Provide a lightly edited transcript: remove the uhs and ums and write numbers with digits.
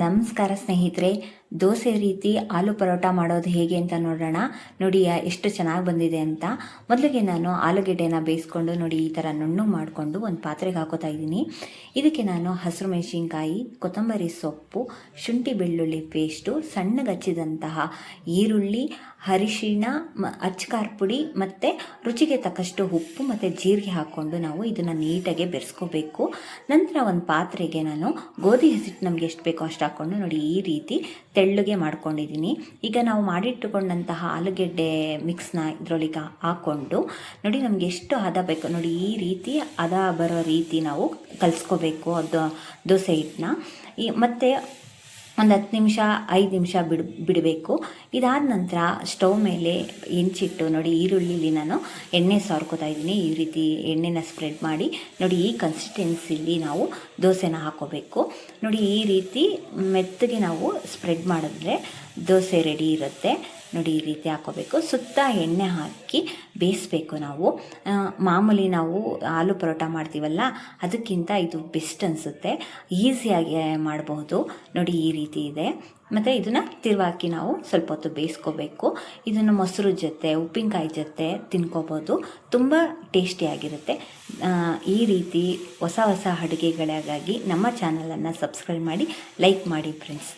ನಮಸ್ಕಾರ ಸ್ನೇಹಿತರೆ, ದೋಸೆ ರೀತಿ ಆಲೂ ಪರೋಟ ಮಾಡೋದು ಹೇಗೆ ಅಂತ ನೋಡೋಣ. ನೋಡಿ ಎಷ್ಟು ಚೆನ್ನಾಗಿ ಬಂದಿದೆ ಅಂತ. ಮೊದಲಿಗೆ ನಾನು ಆಲೂಗೆಡ್ಡೆನ ಬೇಯಿಸ್ಕೊಂಡು ನೋಡಿ ಈ ಥರ ನುಣ್ಣು ಮಾಡಿಕೊಂಡು ಒಂದು ಪಾತ್ರೆಗೆ ಹಾಕೋತಾ ಇದ್ದೀನಿ. ಇದಕ್ಕೆ ನಾನು ಹಸಿರು ಮೆಣಸಿನ್ಕಾಯಿ, ಕೊತ್ತಂಬರಿ ಸೊಪ್ಪು, ಶುಂಠಿ ಬೆಳ್ಳುಳ್ಳಿ ಪೇಸ್ಟು, ಸಣ್ಣಗೆ ಹಚ್ಚಿದಂತಹ ಈರುಳ್ಳಿ, ಅರಿಶಿಣ, ಅಚ್ಕಾರ್ ಪುಡಿ ಮತ್ತು ರುಚಿಗೆ ತಕ್ಕಷ್ಟು ಉಪ್ಪು ಮತ್ತು ಜೀರಿಗೆ ಹಾಕ್ಕೊಂಡು ನಾವು ಇದನ್ನು ನೀಟಾಗಿ ಬೆರೆಸ್ಕೋಬೇಕು. ನಂತರ ಒಂದು ಪಾತ್ರೆಗೆ ನಾನು ಗೋಧಿ ಹಸಿಟ್ಟು ನಮಗೆ ಎಷ್ಟು ಬೇಕೋ ಅಷ್ಟು ಹಾಕ್ಕೊಂಡು ನೋಡಿ ಈ ರೀತಿ ತೆಳ್ಳಗೆ ಮಾಡ್ಕೊಂಡಿದ್ದೀನಿ. ಈಗ ನಾವು ಮಾಡಿಟ್ಟುಕೊಂಡಂತಹ ಆಲೂಗೆಡ್ಡೆ ಮಿಕ್ಸ್ನ ಇದರೊಳಗೆ ಹಾಕ್ಕೊಂಡು ನೋಡಿ ನಮಗೆ ಎಷ್ಟು ಹದ ಬೇಕು ನೋಡಿ ಈ ರೀತಿ ಹದ ಬರೋ ರೀತಿ ನಾವು ಕಲಿಸ್ಕೋಬೇಕು ಅದು ದೋಸೆ ಹಿಟ್ಟನ್ನ. ಮತ್ತು ಒಂದು 10 ನಿಮಿಷ 5 ನಿಮಿಷ ಬಿಡಬೇಕು. ಇದಾದ ನಂತರ ಸ್ಟವ್ ಮೇಲೆ ಹೆಂಚಿಟ್ಟು ನೋಡಿ ಈರುಳ್ಳಿಲಿ ನಾನು ಎಣ್ಣೆ ಸಾರ್ಕೋತಾ ಇದ್ದೀನಿ. ಈ ರೀತಿ ಎಣ್ಣೆನ ಸ್ಪ್ರೆಡ್ ಮಾಡಿ ನೋಡಿ ಈ ಕನ್ಸಿಸ್ಟೆನ್ಸಿಲಿ ನಾವು ದೋಸೆನ ಹಾಕೋಬೇಕು. ನೋಡಿ ಈ ರೀತಿ ಮೆತ್ತಗೆ ನಾವು ಸ್ಪ್ರೆಡ್ ಮಾಡಿದ್ರೆ ದೋಸೆ ರೆಡಿ ಇರುತ್ತೆ. ನೋಡಿ ಈ ರೀತಿ ಹಾಕೋಬೇಕು. ಸುತ್ತ ಎಣ್ಣೆ ಹಾಕಿ ಬೇಯಿಸ್ಬೇಕು ನಾವು. ಮಾಮೂಲಿ ನಾವು ಆಲೂ ಪರೋಟ ಮಾಡ್ತೀವಲ್ಲ ಅದಕ್ಕಿಂತ ಇದು ಬೆಸ್ಟ್ ಅನಿಸುತ್ತೆ, ಈಸಿಯಾಗಿ ಮಾಡಬಹುದು. ನೋಡಿ ಈ ರೀತಿ ಇದೆ. ಮತ್ತು ಇದನ್ನು ತಿರುವಾಕಿ ನಾವು ಸ್ವಲ್ಪ ಹೊತ್ತು ಬೇಯಿಸ್ಕೋಬೇಕು. ಇದನ್ನು ಮೊಸರು ಜೊತೆ ಉಪ್ಪಿನಕಾಯಿ ಜೊತೆ ತಿನ್ಕೋಬೋದು, ತುಂಬ ಟೇಸ್ಟಿಯಾಗಿರುತ್ತೆ. ಈ ರೀತಿ ಹೊಸ ಹೊಸ ಅಡುಗೆಗಳಿಗಾಗಿ ನಮ್ಮ ಚಾನಲನ್ನು ಸಬ್ಸ್ಕ್ರೈಬ್ ಮಾಡಿ, ಲೈಕ್ ಮಾಡಿ ಫ್ರೆಂಡ್ಸ್.